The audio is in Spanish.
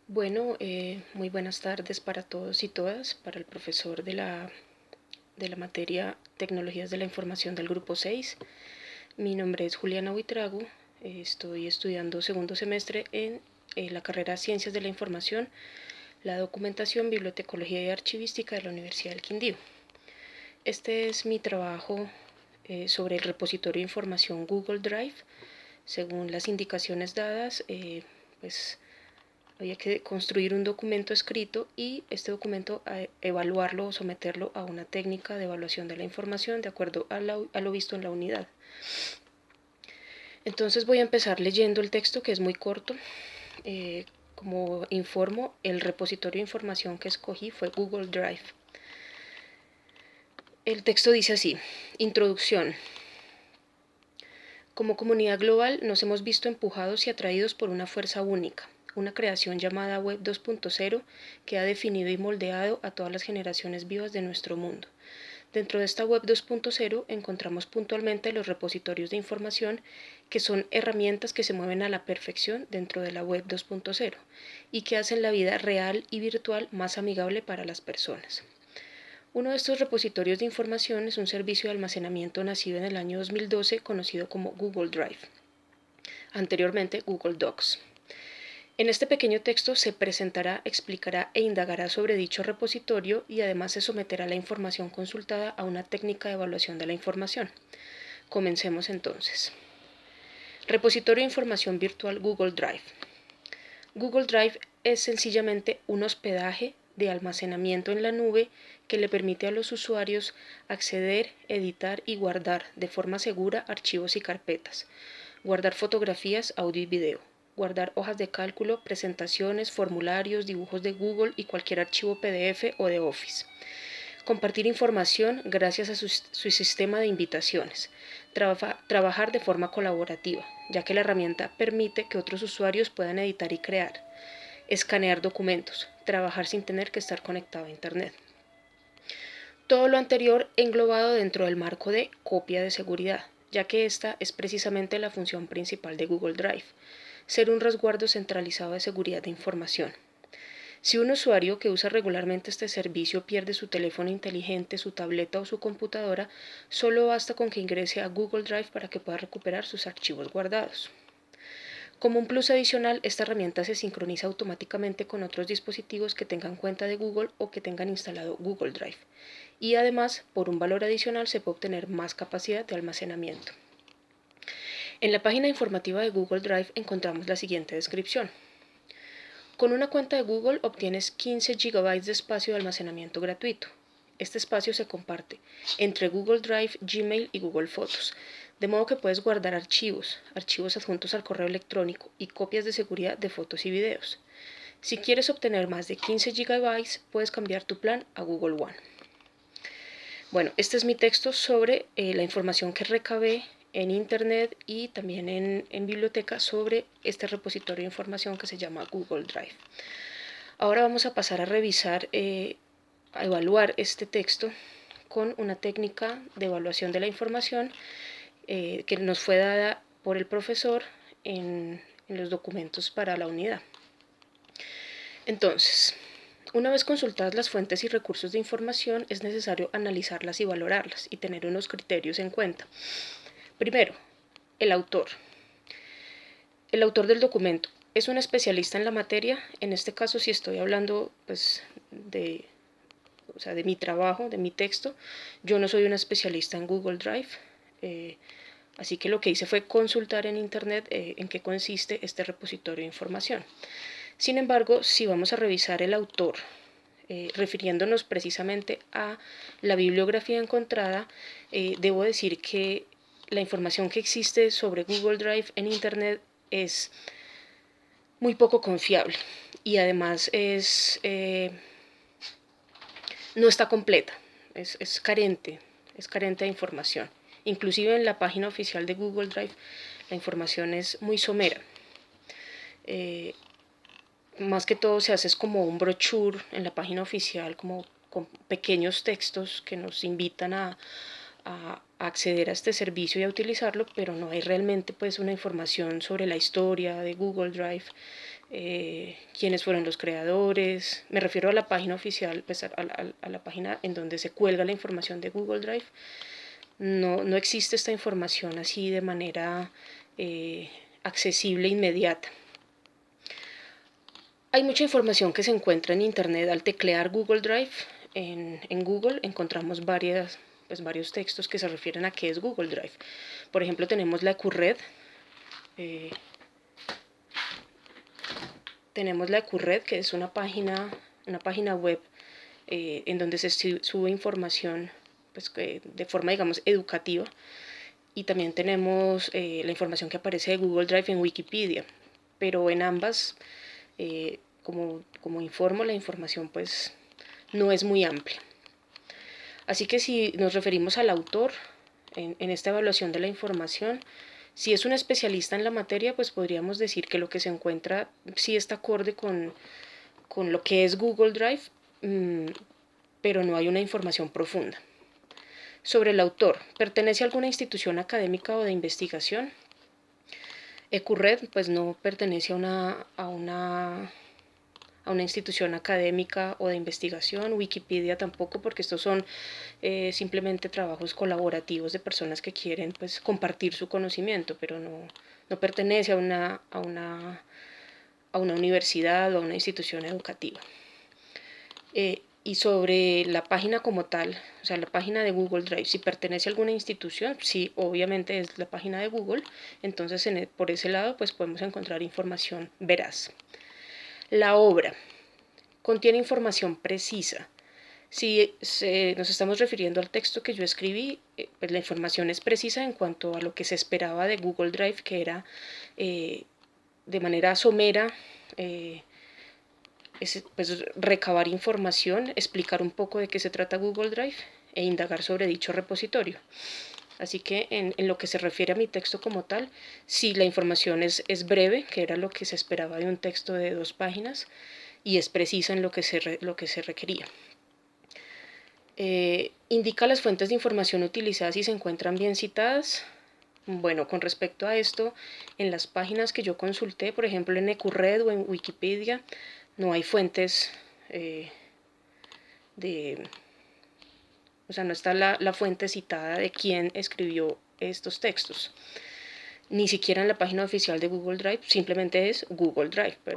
Bueno, muy buenas tardes para todos y todas, para el profesor de la materia Tecnologías de la Información del Grupo 6. Mi nombre es Juliana Buitrago, estoy estudiando segundo semestre en la carrera Ciencias de la Información, la documentación, bibliotecología y archivística de la Universidad del Quindío. Este es mi trabajo sobre el repositorio de información Google Drive. Según las indicaciones dadas, pues había que construir un documento escrito y este documento evaluarlo o someterlo a una técnica de evaluación de la información de acuerdo a lo visto en la unidad. Entonces voy a empezar leyendo el texto, que es muy corto. Como informo, el repositorio de información que escogí fue Google Drive. El texto dice así: Introducción. Como comunidad global nos hemos visto empujados y atraídos por una fuerza única, una creación llamada Web 2.0 que ha definido y moldeado a todas las generaciones vivas de nuestro mundo. Dentro de esta Web 2.0 encontramos puntualmente los repositorios de información, que son herramientas que se mueven a la perfección dentro de la Web 2.0 y que hacen la vida real y virtual más amigable para las personas. Uno de estos repositorios de información es un servicio de almacenamiento nacido en el año 2012 conocido como Google Drive, anteriormente Google Docs. En este pequeño texto se presentará, explicará e indagará sobre dicho repositorio y además se someterá la información consultada a una técnica de evaluación de la información. Comencemos entonces. Repositorio de información virtual Google Drive. Google Drive es sencillamente un hospedaje de almacenamiento en la nube que le permite a los usuarios acceder, editar y guardar de forma segura archivos y carpetas, guardar fotografías, audio y video, guardar hojas de cálculo, presentaciones, formularios, dibujos de Google y cualquier archivo PDF o de Office. Compartir información gracias a su sistema de invitaciones. Trabajar de forma colaborativa, ya que la herramienta permite que otros usuarios puedan editar y crear. Escanear documentos. Trabajar sin tener que estar conectado a Internet. Todo lo anterior englobado dentro del marco de copia de seguridad, ya que esta es precisamente la función principal de Google Drive, ser un resguardo centralizado de seguridad de información. Si un usuario que usa regularmente este servicio pierde su teléfono inteligente, su tableta o su computadora, solo basta con que ingrese a Google Drive para que pueda recuperar sus archivos guardados. Como un plus adicional, esta herramienta se sincroniza automáticamente con otros dispositivos que tengan cuenta de Google o que tengan instalado Google Drive. Y además, por un valor adicional, se puede obtener más capacidad de almacenamiento. En la página informativa de Google Drive encontramos la siguiente descripción. Con una cuenta de Google obtienes 15 GB de espacio de almacenamiento gratuito. Este espacio se comparte entre Google Drive, Gmail y Google Fotos, de modo que puedes guardar archivos adjuntos al correo electrónico y copias de seguridad de fotos y videos. Si quieres obtener más de 15 GB, puedes cambiar tu plan a Google One. Bueno, este es mi texto sobre la información que recabé en internet y también en biblioteca sobre este repositorio de información que se llama Google Drive. Ahora vamos a pasar a revisar, a evaluar este texto con una técnica de evaluación de la información que nos fue dada por el profesor en los documentos para la unidad. Entonces, una vez consultadas las fuentes y recursos de información, es necesario analizarlas y valorarlas y tener unos criterios en cuenta. Primero, el autor. El autor del documento es un especialista en la materia. En este caso, si estoy hablando pues, de mi trabajo, de mi texto, yo no soy una especialista en Google Drive. Así que lo que hice fue consultar en internet en qué consiste este repositorio de información. Sin embargo, si vamos a revisar el autor, refiriéndonos precisamente a la bibliografía encontrada, debo decir que la información que existe sobre Google Drive en internet es muy poco confiable y además no está completa, es carente de información. Inclusive en la página oficial de Google Drive la información es muy somera. Más que todo se hace como un brochure en la página oficial, como con pequeños textos que nos invitan a acceder a este servicio y a utilizarlo, pero no hay realmente pues una información sobre la historia de Google Drive, quiénes fueron los creadores. Me refiero a la página oficial, pues a la página en donde se cuelga la información de Google Drive. No existe esta información así de manera accesible e inmediata. Hay mucha información que se encuentra en Internet al teclear Google Drive. En Google encontramos varios textos que se refieren a qué es Google Drive. Por ejemplo, tenemos la EQRED. Tenemos la EQRED, que es una página web en donde se sube información pues, de forma, digamos, educativa. Y también tenemos la información que aparece de Google Drive en Wikipedia. Pero en ambas, como informo, la información pues no es muy amplia. Así que si nos referimos al autor en esta evaluación de la información, si es un especialista en la materia, pues podríamos decir que lo que se encuentra sí está acorde con lo que es Google Drive, pero no hay una información profunda. Sobre el autor, ¿pertenece a alguna institución académica o de investigación? EQRED pues no pertenece a una institución académica o de investigación. Wikipedia tampoco, porque estos son simplemente trabajos colaborativos de personas que quieren pues, compartir su conocimiento, pero no pertenece a una universidad o a una institución educativa. Y sobre la página como tal, o sea, la página de Google Drive, si pertenece a alguna institución, sí, obviamente es la página de Google, entonces por ese lado pues podemos encontrar información veraz. La obra contiene información precisa. Si nos estamos refiriendo al texto que yo escribí, pues la información es precisa en cuanto a lo que se esperaba de Google Drive, que era de manera somera pues, recabar información, explicar un poco de qué se trata Google Drive e indagar sobre dicho repositorio. Así que en lo que se refiere a mi texto como tal, sí, la información es breve, que era lo que se esperaba de un texto de 2 páginas, y es precisa en lo que se requería. Indica las fuentes de información utilizadas y se encuentran bien citadas. Bueno, con respecto a esto, en las páginas que yo consulté, por ejemplo en EQRED o en Wikipedia, no hay fuentes o sea, no está la fuente citada de quién escribió estos textos. Ni siquiera en la página oficial de Google Drive, simplemente es Google Drive,